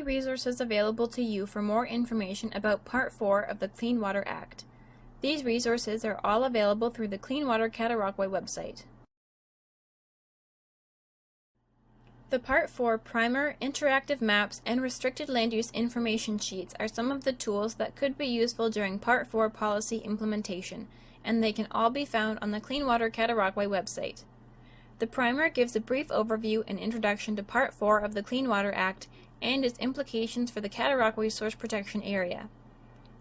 currently resources available to you for more information about Part 4 of the Clean Water Act. These resources are all available through the Clean Water Cataraqui website. The Part 4 Primer, Interactive Maps, and Restricted Land Use Information Sheets are some of the tools that could be useful during Part 4 policy implementation, and they can all be found on the Clean Water Cataraqui website. The primer gives a brief overview and introduction to Part 4 of the Clean Water Act and its implications for the Cataraqui Source Protection Area.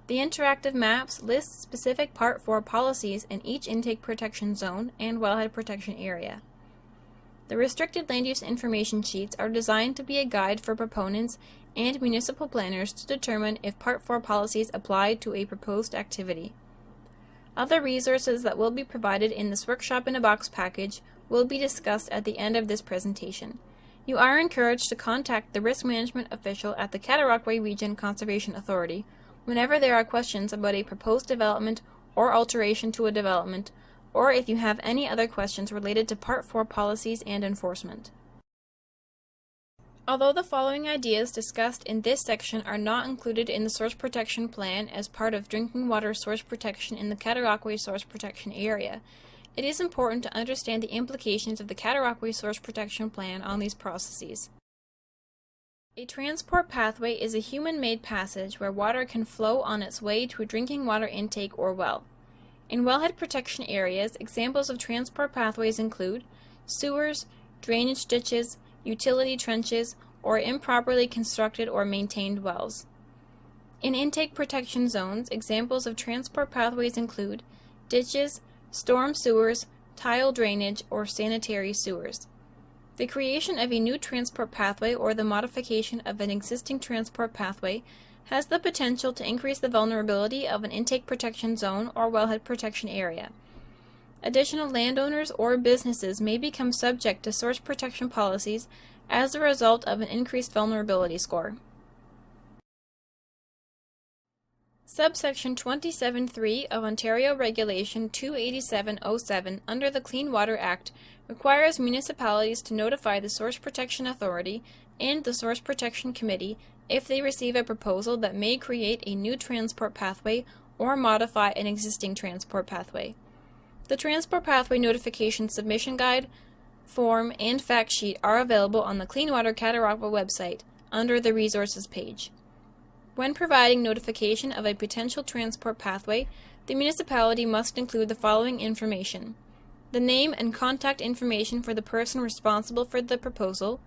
The interactive maps list specific Part 4 policies in each intake protection zone and wellhead protection area. The restricted land use information sheets are designed to be a guide for proponents and municipal planners to determine if Part 4 policies apply to a proposed activity. Other resources that will be provided in this Workshop in a Box package will be discussed at the end of this presentation. You are encouraged to contact the risk management official at the Cataraqui Region Conservation Authority whenever there are questions about a proposed development or alteration to a development, or if you have any other questions related to Part 4 policies and enforcement. Although the following ideas discussed in this section are not included in the Source Protection Plan as part of drinking water source protection in the Cataraqui Source Protection Area, it is important to understand the implications of the Cataraqui Source Protection Plan on these processes. A transport pathway is a human-made passage where water can flow on its way to a drinking water intake or well. In wellhead protection areas, examples of transport pathways include sewers, drainage ditches, utility trenches, or improperly constructed or maintained wells. In intake protection zones, examples of transport pathways include ditches, storm sewers, tile drainage, or sanitary sewers. The creation of a new transport pathway or the modification of an existing transport pathway has the potential to increase the vulnerability of an intake protection zone or wellhead protection area. Additional landowners or businesses may become subject to source protection policies as a result of an increased vulnerability score. Subsection 27.3 of Ontario Regulation 28707 under the Clean Water Act requires municipalities to notify the Source Protection Authority and the Source Protection Committee if they receive a proposal that may create a new transport pathway or modify an existing transport pathway. The Transport Pathway Notification Submission Guide, Form, and Fact Sheet are available on the Clean Water Cataraqui website under the Resources page. When providing notification of a potential transport pathway, the municipality must include the following information: the name and contact information for the person responsible for the proposal,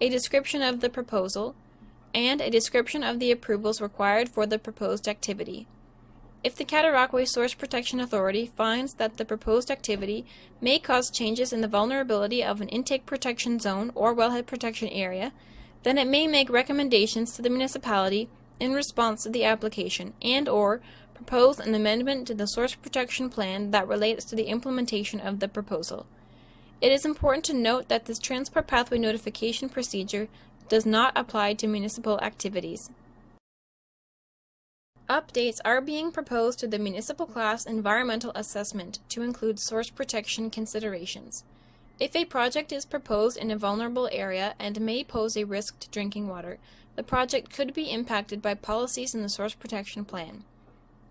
a description of the proposal, and a description of the approvals required for the proposed activity. If the Cataraqui Source Protection Authority finds that the proposed activity may cause changes in the vulnerability of an intake protection zone or wellhead protection area, then it may make recommendations to the municipality in response to the application and/or propose an amendment to the Source Protection Plan that relates to the implementation of the proposal. It is important to note that this transport pathway notification procedure does not apply to municipal activities. Updates are being proposed to the Municipal Class Environmental Assessment to include source protection considerations. If a project is proposed in a vulnerable area and may pose a risk to drinking water, the project could be impacted by policies in the Source Protection Plan.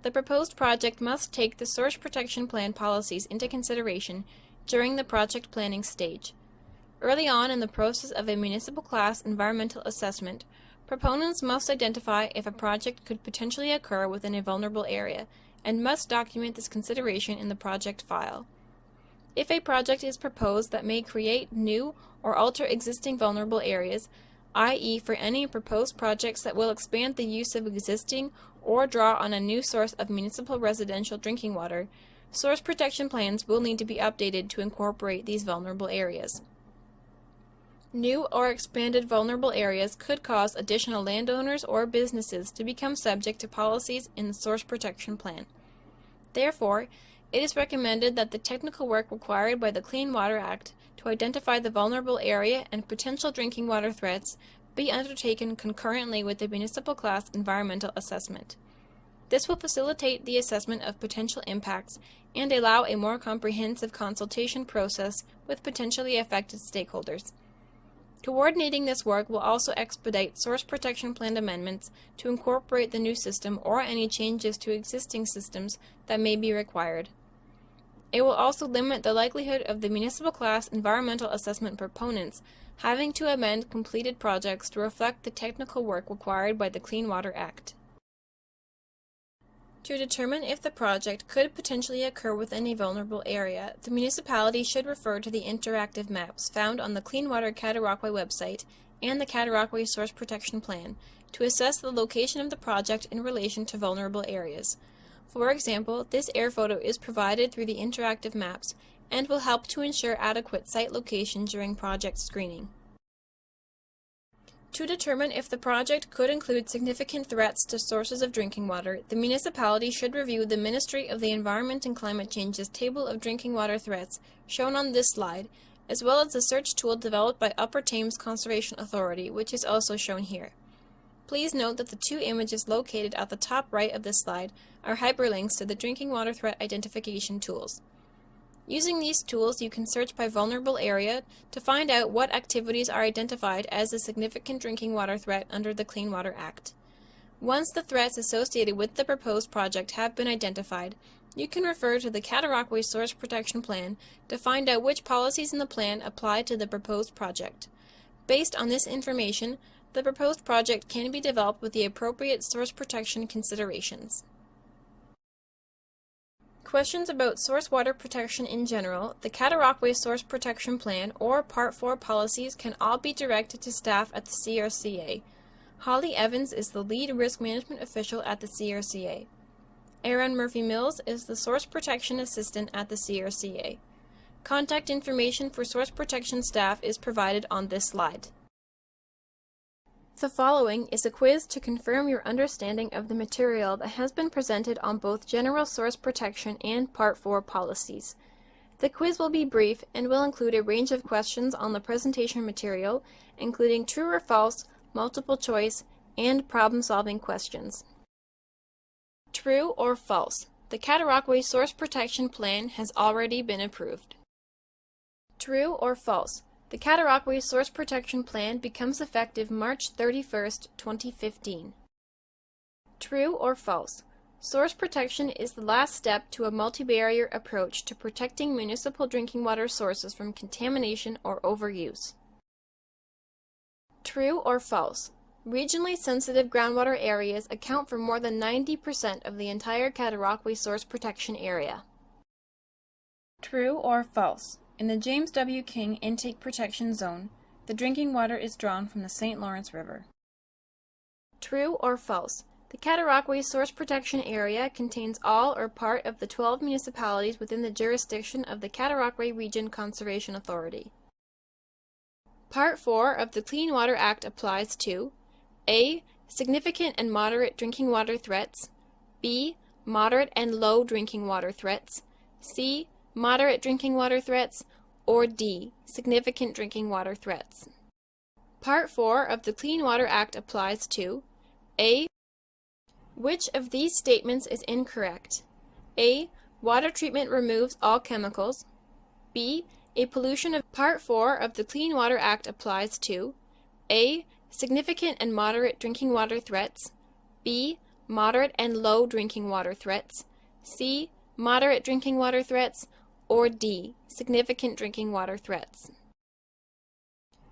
The proposed project must take the Source Protection Plan policies into consideration during the project planning stage. Early on in the process of a Municipal Class Environmental Assessment, proponents must identify if a project could potentially occur within a vulnerable area and must document this consideration in the project file. If a project is proposed that may create new or alter existing vulnerable areas, i.e. for any proposed projects that will expand the use of existing or draw on a new source of municipal residential drinking water, source protection plans will need to be updated to incorporate these vulnerable areas. New or expanded vulnerable areas could cause additional landowners or businesses to become subject to policies in the Source Protection Plan. Therefore, it is recommended that the technical work required by the Clean Water Act to identify the vulnerable area and potential drinking water threats be undertaken concurrently with the Municipal Class Environmental Assessment. This will facilitate the assessment of potential impacts and allow a more comprehensive consultation process with potentially affected stakeholders. Coordinating this work will also expedite Source Protection Plan amendments to incorporate the new system or any changes to existing systems that may be required. It will also limit the likelihood of the municipal class environmental assessment proponents having to amend completed projects to reflect the technical work required by the Clean Water Act. To determine if the project could potentially occur within a vulnerable area, the municipality should refer to the interactive maps found on the Clean Water Cataraqui website and the Cataraqui Source Protection Plan to assess the location of the project in relation to vulnerable areas. For example, this air photo is provided through the interactive maps and will help to ensure adequate site location during project screening. To determine if the project could include significant threats to sources of drinking water, the municipality should review the Ministry of the Environment and Climate Change's table of drinking water threats shown on this slide, as well as the search tool developed by Upper Thames Conservation Authority, which is also shown here. Please note that the two images located at the top right of this slide are hyperlinks to the drinking water threat identification tools. Using these tools, you can search by vulnerable area to find out what activities are identified as a significant drinking water threat under the Clean Water Act. Once the threats associated with the proposed project have been identified, you can refer to the Cataraqui Source Protection Plan to find out which policies in the plan apply to the proposed project. Based on this information, the proposed project can be developed with the appropriate source protection considerations. Questions about source water protection in general, the Cataraqui Source Protection Plan, or Part 4 policies can all be directed to staff at the CRCA. Holly Evans is the lead risk management official at the CRCA. Aaron Murphy-Mills is the source protection assistant at the CRCA. Contact information for source protection staff is provided on this slide. The following is a quiz to confirm your understanding of the material that has been presented on both general source protection and Part 4 policies. The quiz will be brief and will include a range of questions on the presentation material, including true or false, multiple choice, and problem-solving questions. True or false? The Cataraqui Source Protection Plan has already been approved. True or false? The Cataraqui Source Protection Plan becomes effective March 31, 2015. True or false? Source protection is the last step to a multi-barrier approach to protecting municipal drinking water sources from contamination or overuse. True or false? Regionally sensitive groundwater areas account for more than 90% of the entire Cataraqui Source Protection Area. True or false? In the James W. King Intake Protection Zone, the drinking water is drawn from the St. Lawrence River. True or false? The Cataraqui Source Protection Area contains all or part of the 12 municipalities within the jurisdiction of the Cataraqui Region Conservation Authority. Part 4 of the Clean Water Act applies to A. Significant and moderate drinking water threats, B. Moderate and low drinking water threats, C. Moderate drinking water threats, or D. Significant drinking water threats. Part 4 of the Clean Water Act applies to A. Which of these statements is incorrect? A. Water treatment removes all chemicals. B. A pollution of Part 4 of the Clean Water Act applies to A. Significant and moderate drinking water threats, B. Moderate and low drinking water threats, C. Moderate drinking water threats, or D. Significant drinking water threats.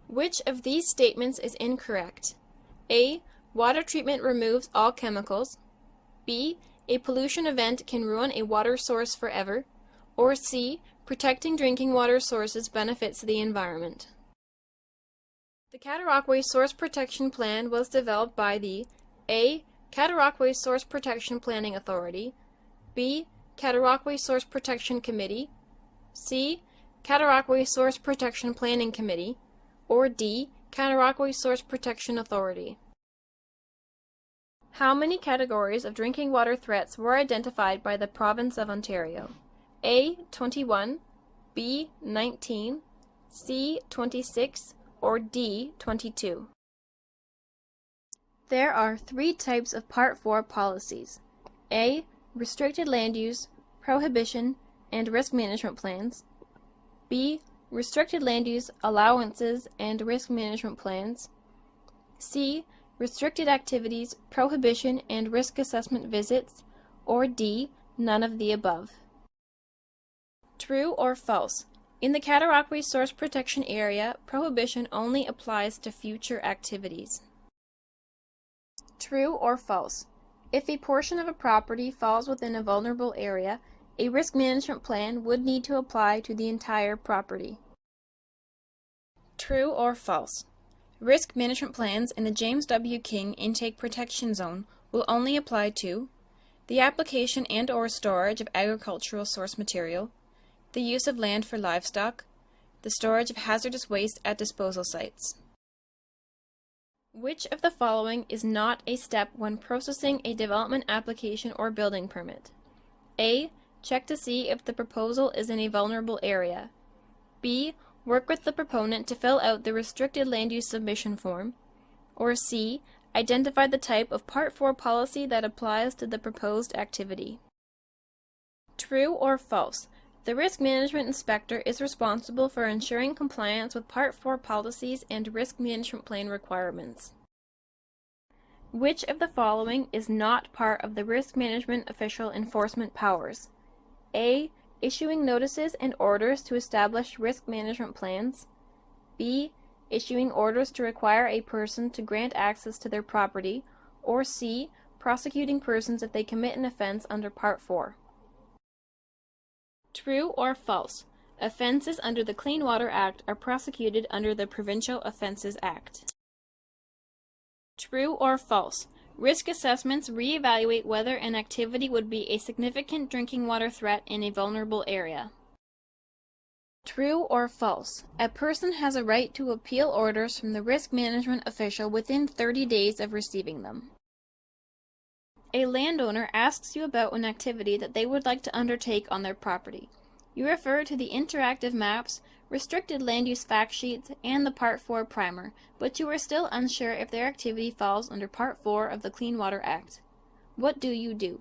Which of these statements is incorrect? A. Water treatment removes all chemicals. B. A pollution event can ruin a water source forever. Or C. Protecting drinking water sources benefits the environment. The Cataraqui Source Protection Plan was developed by the A. Cataraqui Source Protection Planning Authority, B. Cataraqui Source Protection Committee, C. Cataraqui Source Protection Planning Committee, or D. Cataraqui Source Protection Authority. How many categories of drinking water threats were identified by the Province of Ontario? A. 21, B. 19, C. 26, or D. 22. There are three types of Part 4 policies. A. Restricted land use, prohibition, and risk management plans. B. restricted land use allowances and risk management plans. C. Restricted activities, prohibition, and risk assessment visits. Or D. None of the above. True or false? In the Cataraqui Source Protection Area, prohibition only applies to future activities. True or false? If a portion of a property falls within a vulnerable area, a risk management plan would need to apply to the entire property. True or false? Risk management plans in the James W. King Intake Protection Zone will only apply to the application and/or storage of agricultural source material, the use of land for livestock, the storage of hazardous waste at disposal sites. Which of the following is not a step when processing a development application or building permit? A. Check to see if the proposal is in a vulnerable area. B. Work with the proponent to fill out the restricted land use submission form. Or C. Identify the type of Part 4 policy that applies to the proposed activity. True or false? The Risk Management Inspector is responsible for ensuring compliance with Part 4 policies and risk management plan requirements. Which of the following is not part of the Risk Management Official enforcement powers? A. Issuing notices and orders to establish risk management plans. B. Issuing orders to require a person to grant access to their property. Or C. Prosecuting persons if they commit an offense under Part 4. True or false? Offenses under the Clean Water Act are prosecuted under the Provincial Offences Act. True or false? Risk assessments re-evaluate whether an activity would be a significant drinking water threat in a vulnerable area. True or false? A person has a right to appeal orders from the risk management official within 30 days of receiving them. A landowner asks you about an activity that they would like to undertake on their property. You refer to the interactive maps, restricted land use fact sheets, and the Part 4 primer, but you are still unsure if their activity falls under Part 4 of the Clean Water Act. What do you do?